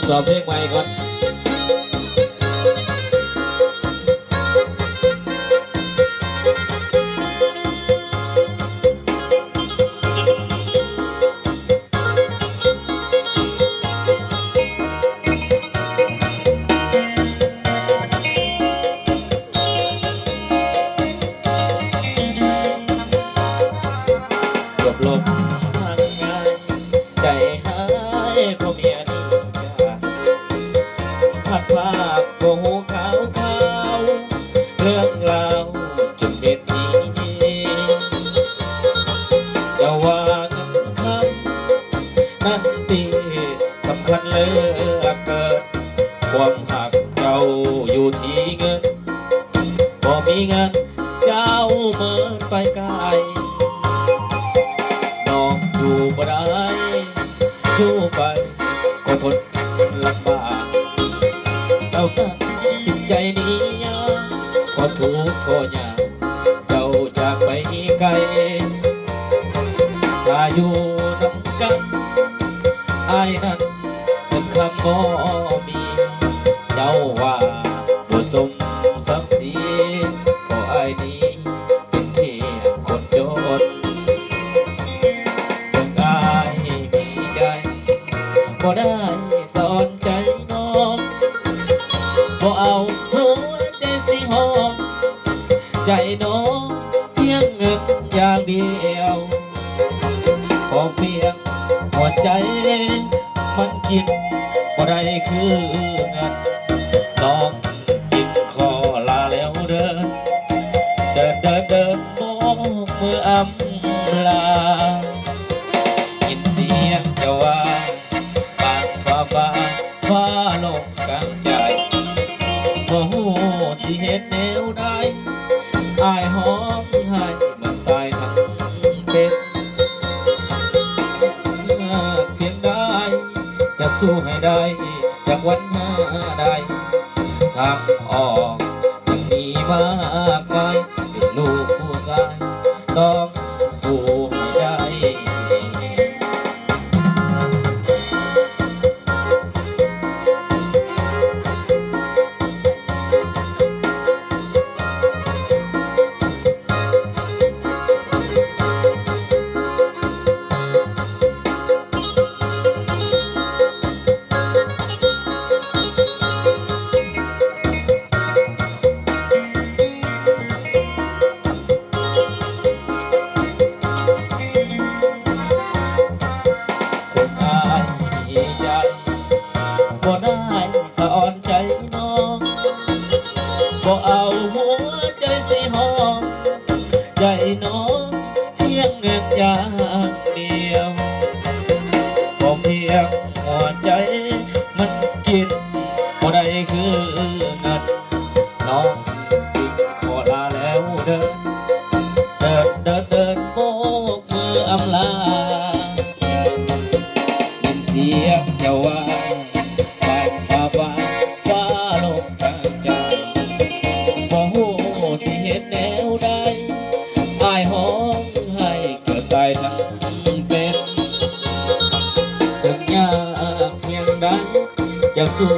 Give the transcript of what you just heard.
สอบเพลงใหม่ก่อนจบลงทางงานใจหายเพราะเมียนี่จากพัดภาพโกหูขาวขาวเรื่องราวจุดเด็ดนี้จะว่าเงินคำนั่นตีสำคัญเหลือเกินความหักเจ้าอยู่ที่เงินพอมีเงินเจ้าเมินไปไกลอยู่บ่ได้อยู่ไปก็ทนลำบากเจ้าตัดสินใจนี้ก็ทุกข์ก็ยากเจ้าจากไปไกลถ้าอยู่นำกันอายนั้นเป็นคำบ่มีเจ้าว่าบ่สมศักดิ์ศรีเพราะอายนี้เป็นเพียงคนจนบ่ได้สอนใจน้องบ่เอาหัวใจสิหอมใจน้องเพียงเงินอย่างเดียวขอเพียงหัวใจมันกินบ่ได้คือเงินน้องจิตขอลาแล้วเดินมองมืออำลายินเสียงจะว่าฟ้าลงกลางใจโอ้โหสิเห็นแนวใดอายหอมให้มันตายทั้งเป็นเพียงได้จะสู้ให้ได้จากวันมาได้ทางออกยังมีมากมายเป็นลูกผู้ชายต้องสู้ให้ได้บ่ได้สอนใจน้องบ่เอาหัวใจสิหอมใจน้องเพียงเงินอย่างเดียวบ่เพียงหัวใจมันกินบ่ได้คือเงินน้องจึงขอลาแล้วเดินโบกมืออำลายินเสียงเจ้าว่าฟ้าลงกลางใจบ่ฮู้สิเฮ็ดแนวใดอายหอมให้เกิดตายทั้งเป็นถึงยากเพียงใดจะสู้